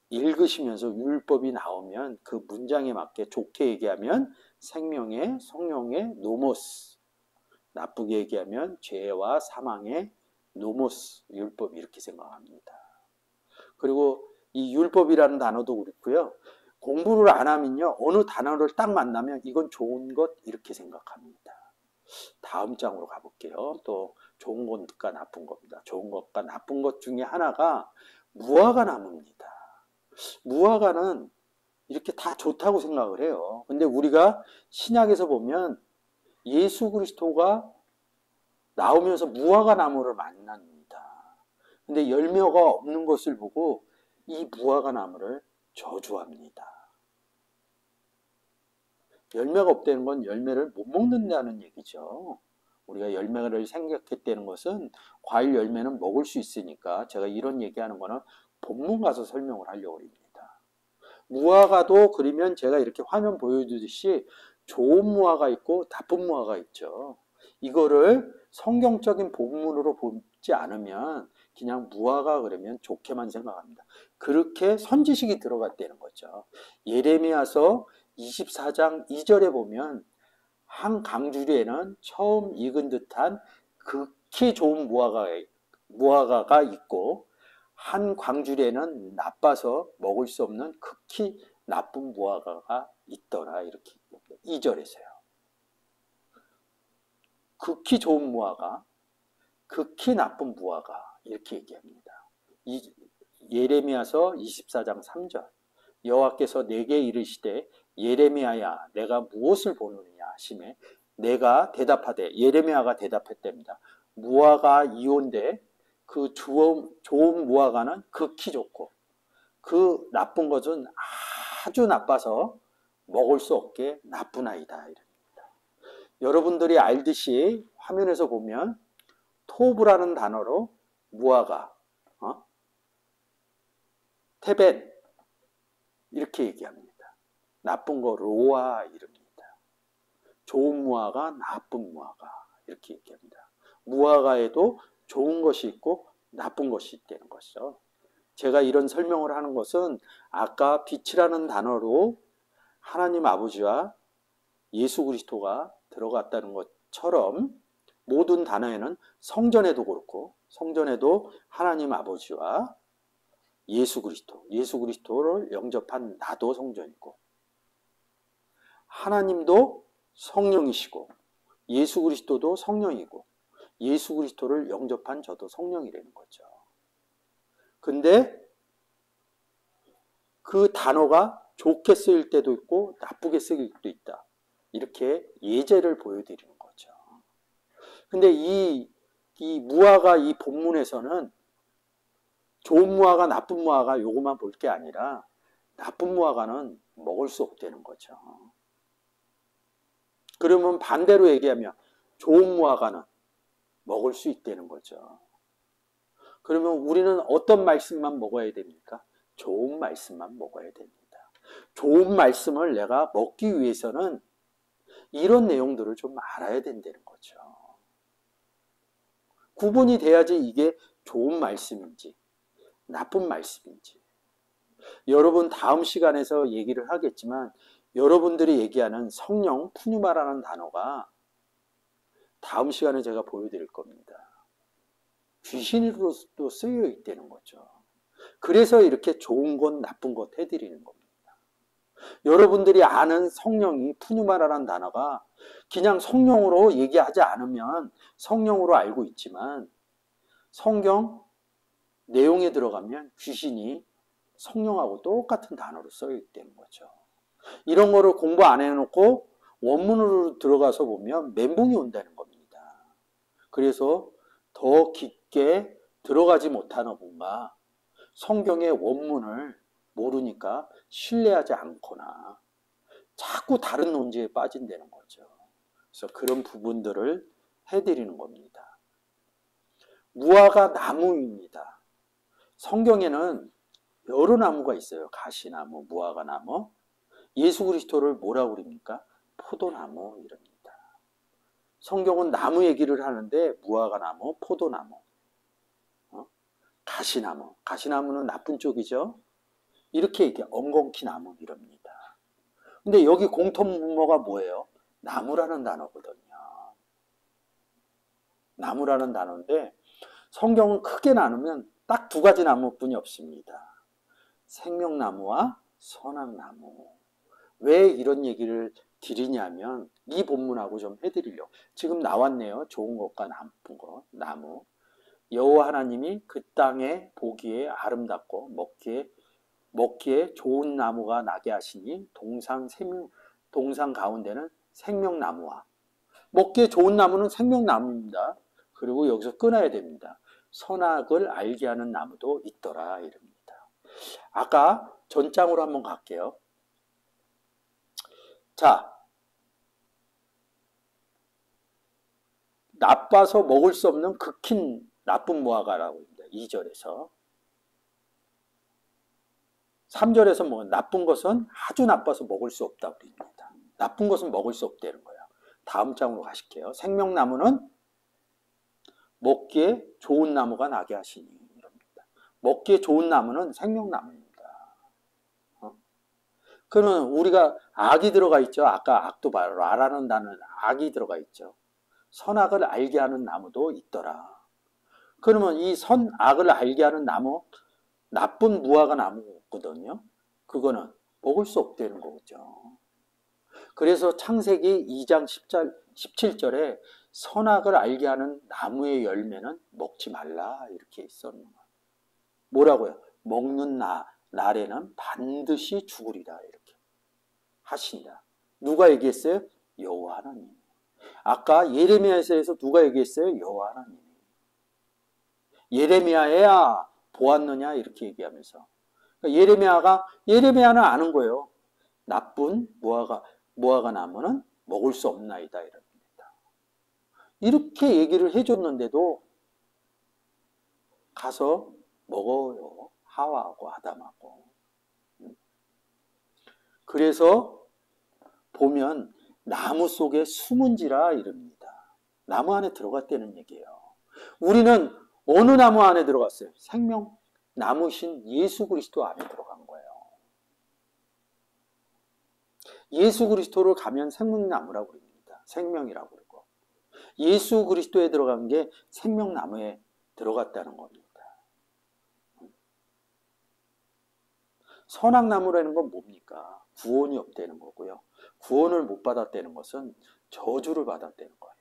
읽으시면서 율법이 나오면 그 문장에 맞게 좋게 얘기하면 생명의 성령의 노모스, 나쁘게 얘기하면 죄와 사망의 노모스, 율법 이렇게 생각합니다. 그리고 이 율법이라는 단어도 그렇고요. 공부를 안 하면요. 어느 단어를 딱 만나면 이건 좋은 것 이렇게 생각합니다. 다음 장으로 가볼게요. 또 좋은 것과 나쁜 겁니다. 좋은 것과 나쁜 것 중에 하나가 무화과 나무입니다. 무화과는 이렇게 다 좋다고 생각을 해요. 근데 우리가 신약에서 보면 예수 그리스도가 나오면서 무화과 나무를 만납니다. 근데 열매가 없는 것을 보고 이 무화과 나무를 저주합니다. 열매가 없다는 건 열매를 못 먹는다는 얘기죠. 우리가 열매를 생각했다는 것은 과일 열매는 먹을 수 있으니까 제가 이런 얘기하는 거는 본문 가서 설명을 하려고 합니다. 무화과도 그러면 제가 이렇게 화면 보여주듯이 좋은 무화과 있고 나쁜 무화과 있죠. 이거를 성경적인 본문으로 보지 않으면 그냥 무화과 그러면 좋게만 생각합니다. 그렇게 선지식이 들어갔다는 거죠. 예레미야서 24장 2절에 보면 한 강주리에는 처음 익은 듯한 극히 좋은 무화과가 있고 한 광주리에는 나빠서 먹을 수 없는 극히 나쁜 무화과가 있더라 이렇게 2절에서요. 극히 좋은 무화과, 극히 나쁜 무화과 이렇게 얘기합니다. 예레미야서 24장 3절 여호와께서 내게 이르시되 예레미야야 내가 무엇을 보느냐 하시매 내가 대답하되 예레미야가 대답했답니다. 무화과 이온데 그 좋은 무화과는 극히 좋고 그 나쁜 것은 아주 나빠서 먹을 수 없게 나쁜 아이다 이랍니다. 여러분들이 알듯이 화면에서 보면 토브라는 단어로 무화과, 테벤 이렇게 얘기합니다. 나쁜 거 로아 이릅니다. 좋은 무화과, 나쁜 무화과 이렇게 얘기합니다. 무화과에도 좋은 것이 있고 나쁜 것이 있다는 것이죠. 제가 이런 설명을 하는 것은 아까 빛이라는 단어로 하나님 아버지와 예수 그리스도가 들어갔다는 것처럼 모든 단어에는 성전에도 그렇고 성전에도 하나님 아버지와 예수 그리스도를 영접한 나도 성전이고 하나님도 성령이시고 예수 그리스도도 성령이고 예수 그리스도를 영접한 저도 성령이라는 거죠. 근데 그 단어가 좋게 쓰일 때도 있고 나쁘게 쓰일 때도 있다. 이렇게 예제를 보여드리는 거죠. 근데 이 무화과 이 본문에서는 좋은 무화과 나쁜 무화과 요것만 볼 게 아니라 나쁜 무화과는 먹을 수 없다는 거죠. 그러면 반대로 얘기하면 좋은 무화과는 먹을 수 있다는 거죠. 그러면 우리는 어떤 말씀만 먹어야 됩니까? 좋은 말씀만 먹어야 됩니다. 좋은 말씀을 내가 먹기 위해서는 이런 내용들을 좀 알아야 된다는 거죠. 구분이 돼야지 이게 좋은 말씀인지 나쁜 말씀인지. 여러분 다음 시간에서 얘기를 하겠지만 여러분들이 얘기하는 성령 푸뉴마라는 단어가 다음 시간에 제가 보여드릴 겁니다. 귀신으로도 쓰여 있다는 거죠. 그래서 이렇게 좋은 것 나쁜 것 해드리는 겁니다. 여러분들이 아는 성령이 푸뉴마라는 단어가 그냥 성령으로 얘기하지 않으면 성령으로 알고 있지만 성경 내용에 들어가면 귀신이 성령하고 똑같은 단어로 써 있다는 거죠. 이런 거를 공부 안 해놓고 원문으로 들어가서 보면 멘붕이 온다는 겁니다. 그래서 더 깊게 들어가지 못하는 뭔가 성경의 원문을 모르니까 신뢰하지 않거나 자꾸 다른 논지에 빠진다는 거죠. 그래서 그런 부분들을 해드리는 겁니다. 무화과 나무입니다. 성경에는 여러 나무가 있어요. 가시나무, 무화과 나무. 예수 그리스도를 뭐라고 그럽니까? 포도나무 이럽니다. 성경은 나무 얘기를 하는데 무화과나무, 포도나무, 가시나무. 가시나무는 나쁜 쪽이죠. 이렇게 엉겅퀴 나무 이럽니다. 근데 여기 공통분모가 뭐예요? 나무라는 단어거든요. 나무라는 단어인데 성경은 크게 나누면 딱 두 가지 나무뿐이 없습니다. 생명나무와 선악나무. 왜 이런 얘기를 드리냐면 이 본문하고 좀 해드리려고. 지금 나왔네요. 좋은 것과 나쁜 것, 나무. 여호와 하나님이 그 땅에 보기에 아름답고 먹기에 좋은 나무가 나게 하시니 동산 가운데는 생명나무와 먹기에 좋은 나무는 생명나무입니다. 그리고 여기서 끊어야 됩니다. 선악을 알게 하는 나무도 있더라 이럽니다. 아까 전장으로 한번 갈게요. 자, 나빠서 먹을 수 없는 극히 나쁜 무화과라고 합니다. 2절에서 3절에서 뭐 나쁜 것은 아주 나빠서 먹을 수 없다고 합니다. 나쁜 것은 먹을 수 없다는 거예요. 다음 장으로 가실게요. 생명나무는 먹기에 좋은 나무가 나게 하시니 이럽니다. 먹기에 좋은 나무는 생명나무입니다. 그러면 우리가 악이 들어가 있죠. 아까 악도 라라는 단어는 악이 들어가 있죠. 선악을 알게 하는 나무도 있더라. 그러면 이 선악을 알게 하는 나무, 나쁜 무화과 나무거든요. 그거는 먹을 수 없다는 거죠. 그래서 창세기 2장 17절에 선악을 알게 하는 나무의 열매는 먹지 말라 이렇게 있었는 거예요. 뭐라고요? 먹는 날에는 반드시 죽으리라 이렇게 하신다. 누가 얘기했어요? 여호와 하나님. 아까 예레미야에서 누가 얘기했어요? 여호와 하나님. 예레미야야 보았느냐 이렇게 얘기하면서 그러니까 예레미야는 아는 거예요. 나쁜 무화과 나무는 먹을 수 없나이다 이럽니다. 이렇게 얘기를 해줬는데도 가서 먹어요. 하와하고 아담하고. 그래서 보면 나무 속에 숨은지라 이럽니다. 나무 안에 들어갔다는 얘기예요. 우리는 어느 나무 안에 들어갔어요? 생명나무신 예수 그리스도 안에 들어간 거예요. 예수 그리스도를 가면 생명나무라고 그럽니다. 생명이라고 그러고. 예수 그리스도에 들어간 게 생명나무에 들어갔다는 겁니다. 선악나무라는 건 뭡니까? 구원이 없다는 거고요. 구원을 못 받았다는 것은 저주를 받았다는 거예요.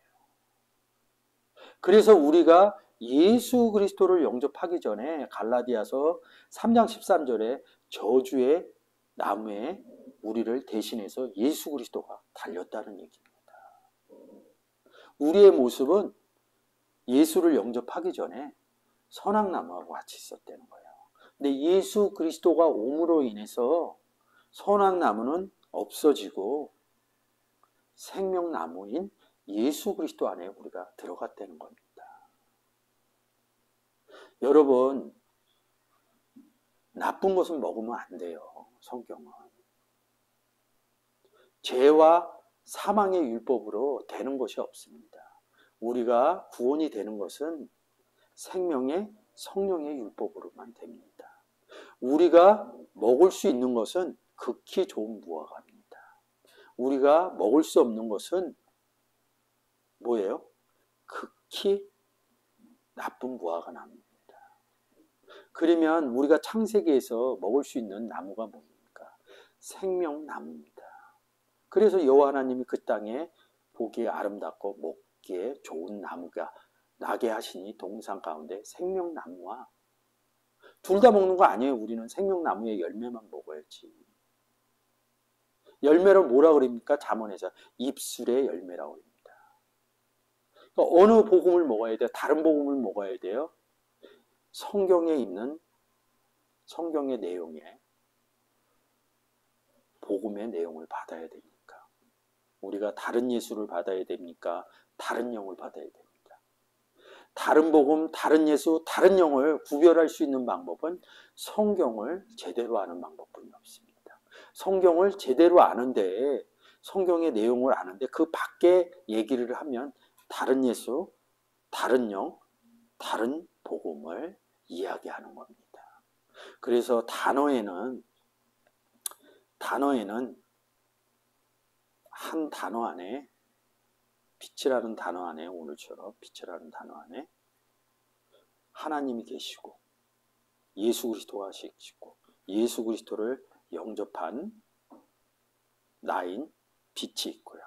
그래서 우리가 예수 그리스도를 영접하기 전에 갈라디아서 3장 13절에 저주의 나무에 우리를 대신해서 예수 그리스도가 달렸다는 얘기입니다. 우리의 모습은 예수를 영접하기 전에 선악나무하고 같이 있었다는 거예요. 근데 예수 그리스도가 옴으로 인해서 선악나무는 없어지고 생명나무인 예수 그리스도 안에 우리가 들어갔다는 겁니다. 여러분, 나쁜 것은 먹으면 안 돼요. 성경은. 죄와 사망의 율법으로 되는 것이 없습니다. 우리가 구원이 되는 것은 생명의 성령의 율법으로만 됩니다. 우리가 먹을 수 있는 것은 극히 좋은 무화과입니다. 우리가 먹을 수 없는 것은 뭐예요? 극히 나쁜 무화과 나무입니다. 그러면 우리가 창세기에서 먹을 수 있는 나무가 뭡니까? 생명나무입니다. 그래서 여호와 하나님이 그 땅에 보기에 아름답고 먹기에 좋은 나무가 나게 하시니 동산 가운데 생명나무와 둘 다 먹는 거 아니에요. 우리는 생명나무의 열매만 먹어야지. 열매를 뭐라 그럽니까? 잠언에서 입술의 열매라고 합니다. 그러니까 어느 복음을 먹어야 돼요? 다른 복음을 먹어야 돼요? 성경에 있는 성경의 내용에 복음의 내용을 받아야 됩니까? 우리가 다른 예수를 받아야 됩니까? 다른 영을 받아야 됩니다. 다른 복음, 다른 예수, 다른 영을 구별할 수 있는 방법은 성경을 제대로 아는 방법뿐이 없습니다. 성경을 제대로 아는데, 성경의 내용을 아는데 그 밖에 얘기를 하면 다른 예수, 다른 영, 다른 복음을 이야기하는 겁니다. 그래서 단어에는 한 단어 안에, 빛이라는 단어 안에, 오늘처럼 빛이라는 단어 안에 하나님이 계시고 예수 그리스도가 계시고 예수 그리스도를 영접한 나인 빛이 있고요.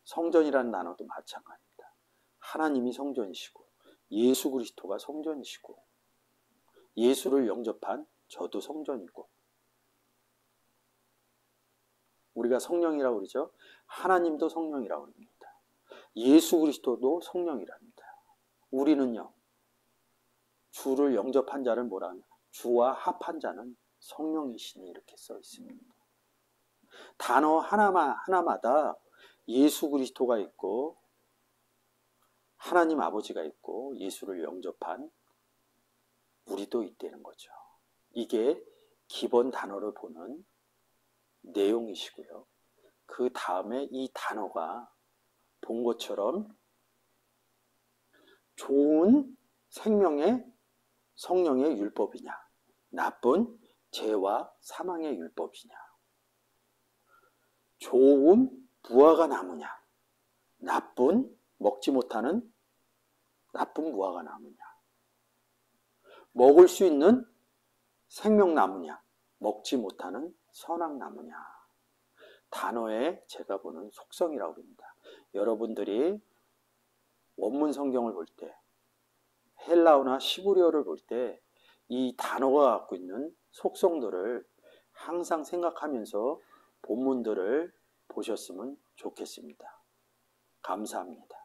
성전이라는 단어도 마찬가지입니다. 하나님이 성전이시고 예수 그리스도가 성전이시고 예수를 영접한 저도 성전이고, 우리가 성령이라고 그러죠. 하나님도 성령이라고 합니다. 예수 그리스도도 성령이랍니다. 우리는요, 주를 영접한 자를 뭐라 하냐, 주와 합한 자는 성령이시니 이렇게 써 있습니다. 단어 하나마다 예수 그리스도가 있고 하나님 아버지가 있고 예수를 영접한 우리도 있다는 거죠. 이게 기본 단어를 보는 내용이시고요. 그 다음에 이 단어가 본 것처럼 좋은 생명의 성령의 율법이냐, 나쁜 죄와 사망의 율법이냐, 좋은 무화과 나무냐, 나쁜 먹지 못하는 나쁜 무화과 나무냐, 먹을 수 있는 생명나무냐, 먹지 못하는 선악나무냐. 단어에 제가 보는 속성이라고 합니다. 여러분들이 원문 성경을 볼 때, 헬라어나 시브리어를 볼 때 이 단어가 갖고 있는 속성들을 항상 생각하면서 본문들을 보셨으면 좋겠습니다. 감사합니다.